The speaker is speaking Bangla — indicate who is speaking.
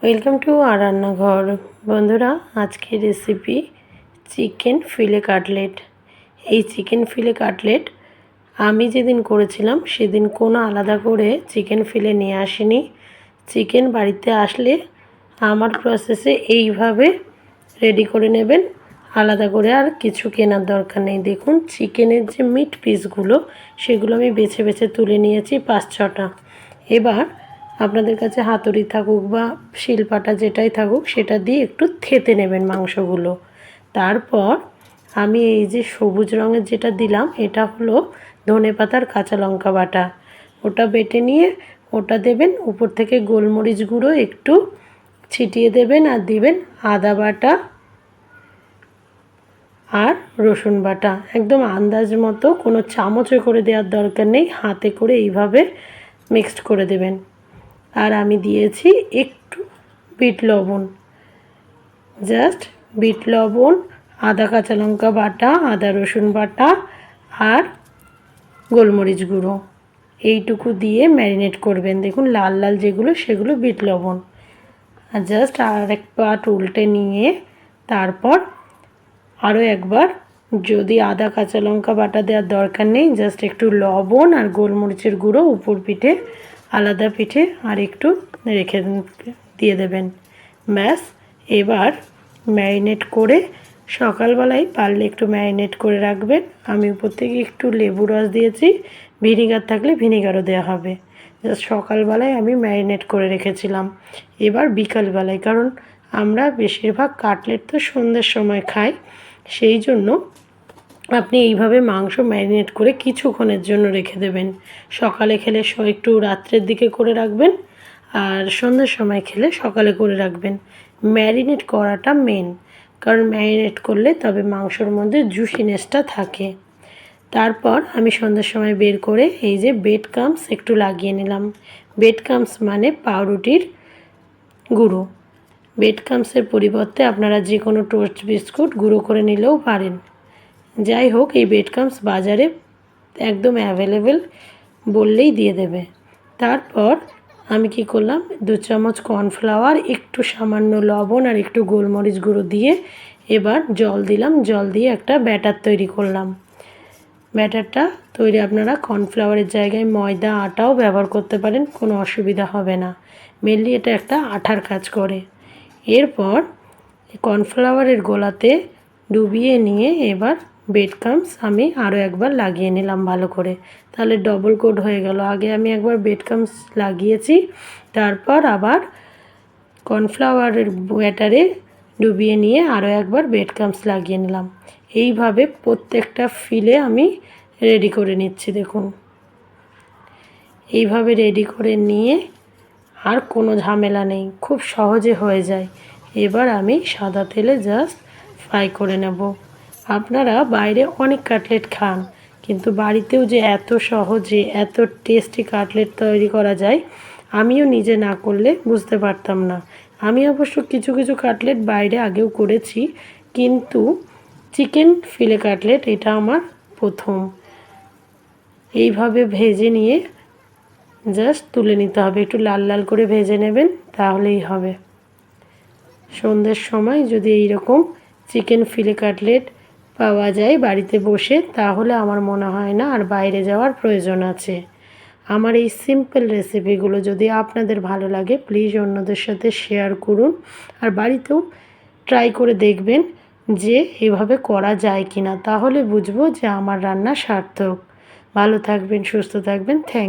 Speaker 1: ওয়েলকাম টু আর রান্নাঘর। বন্ধুরা, আজকের রেসিপি চিকেন ফিলে কাটলেট। এই চিকেন ফিলে কাটলেট আমি যেদিন করেছিলাম সেদিন কোনো আলাদা করে চিকেন ফিলে নিয়ে আসিনি। চিকেন বাড়িতে আসলে আমার প্রসেসে এইভাবে রেডি করে নেবেন, আলাদা করে আর কিছু কেনার দরকার নেই। দেখুন, চিকেনের যে মিট পিসগুলো সেগুলো আমি বেছে বেছে তুলে নিয়েছি 5-6টা। এবার আপনাদের কাছে হাতুড়ি থাকুক বা শিলপাটা যেটাই থাকুক সেটা দিয়ে একটু থেতে নেবেন মাংসগুলো। তারপর আমি এই যে সবুজ রঙের যেটা দিলাম এটা হলো ধনেপাতার কাঁচা লঙ্কা বাটা। ওটা বেটে নিয়ে ওটা দেবেন, উপর থেকে গোলমরিচ গুঁড়ো একটু ছিটিয়ে দেবেন আর দিবেন আদা বাটা আর রসুন বাটা। একদম আন্দাজ মতো, কোনো চামচে করে দেওয়ার দরকার নেই, হাতে করে এইভাবে মিক্সড করে দেবেন। আর আমি দিয়েছি একটু বিট লবণ, জাস্ট বিট লবণ, আদা কাঁচা লঙ্কা বাটা, আদা রসুন বাটা আর গোলমরিচ গুঁড়ো, এইটুকু দিয়ে ম্যারিনেট করবেন। দেখুন লাল লাল যেগুলো সেগুলো বিট লবণ। আর জাস্ট আর এক পাট উল্টে নিয়ে তারপর আরও একবার, যদি আদা কাঁচা লঙ্কা বাটা দেওয়ার দরকার নেই, জাস্ট একটু লবণ আর গোলমরিচের গুঁড়ো উপর পিঠে, আলাদা পিঠে আর একটু রেখে দিয়ে দেবেন। ব্যাস, এবার ম্যারিনেট করে সকালবেলায় পারলে একটু ম্যারিনেট করে রাখবেন। আমি উপর থেকে একটু লেবু রস দিয়েছি, ভিনিগার থাকলে ভিনিগারও দেওয়া হবে। জাস্ট সকালবেলায় আমি ম্যারিনেট করে রেখেছিলাম। এবার বিকালবেলায়, কারণ আমরা বেশিরভাগ কাটলেট তো সন্ধ্যের সময় খাই, সেই জন্য আপনি এইভাবে মাংস ম্যারিনেট করে কিছুক্ষণের জন্য রেখে দেবেন। সকালে খেলে একটু রাত্রের দিকে করে রাখবেন, আর সন্ধ্যের সময় খেলে সকালে করে রাখবেন। ম্যারিনেট করাটা মেন, কারণ ম্যারিনেট করলে তবে মাংসর মধ্যে জুসিনেসটা থাকে। তারপর আমি সন্ধ্যের সময় বের করে এই যে ব্রেড ক্রাম্বস একটু লাগিয়ে নিলাম। ব্রেড ক্রাম্বস মানে পাউরুটির গুঁড়ো। ব্রেড ক্রাম্বসের পরিবর্তে আপনারা যে কোনো টোস্ট বিস্কুট গুঁড়ো করে নিলেও পারেন। যাই হোক, এই ব্রেড ক্রাম্বস বাজারে একদম অ্যাভেলেবেল, বললেই দিয়ে দেবে। তারপর আমি কি করলাম, 2 চামচ কর্নফ্লাওয়ার, একটু সামান্য লবণ আর একটু গোলমরিচ গুঁড়ো দিয়ে এবার জল দিলাম। জল দিয়ে একটা ব্যাটার তৈরি করলাম। ব্যাটারটা তৈরি আপনারা কর্নফ্লাওয়ারের জায়গায় ময়দা আটাও ব্যবহার করতে পারেন, কোনো অসুবিধা হবে না। মেনলি এটা একটা আঠার কাজ করে। এরপর কর্নফ্লাওয়ারের গোলাতে ডুবিয়ে নিয়ে এবার ব্রেড ক্রাম্বস আমি আরও একবার লাগিয়ে নিলাম ভালো করে, তাহলে ডবল কোট হয়ে গেল। আগে আমি একবার ব্রেড ক্রাম্বস লাগিয়েছি, তারপর আবার কর্নফ্লাওয়ারের ব্যাটারে ডুবিয়ে নিয়ে আরও একবার ব্রেড ক্রাম্বস লাগিয়ে নিলাম। এইভাবে প্রত্যেকটা ফিলে আমি রেডি করে নিচ্ছি। দেখুন, এইভাবে রেডি করে নিয়ে আর কোনো ঝামেলা নেই, খুব সহজে হয়ে যায়। এবার আমি সাদা তেলে জাস্ট ফ্রাই করে নেব। আপনারা বাইরে অনেক কাটলেট খান, কিন্তু বাড়িতেও যে এত সহজে এত টেস্টি কাটলেট তৈরি করা যায় আমিও নিজে না করলে বুঝতে পারতাম না। আমি অবশ্য কিছু কিছু কাটলেট বাইরে আগেও করেছি, কিন্তু চিকেন ফিলে কাটলেট এটা আমার প্রথম। এইভাবে ভেজে নিয়ে জাস্ট তুলে নিতে হবে, একটু লাল লাল করে ভেজে নেবেন, তাহলেই হবে। সন্ধ্যের সময় যদি এইরকম চিকেন ফিলে কাটলেট পাওয়া যায় বাড়িতে বসে, তাহলে আমার মনে হয় না আর বাইরে যাওয়ার প্রয়োজন আছে। আমার এই সিম্পল রেসিপিগুলো যদি আপনাদের ভালো লাগে, প্লিজ অন্যদের সাথে শেয়ার করুন, আর বাড়িতেও ট্রাই করে দেখবেন যে এভাবে করা যায় কি না, তাহলে বুঝবো যে আমার রান্না সার্থক। ভালো থাকবেন, সুস্থ থাকবেন। থ্যাংক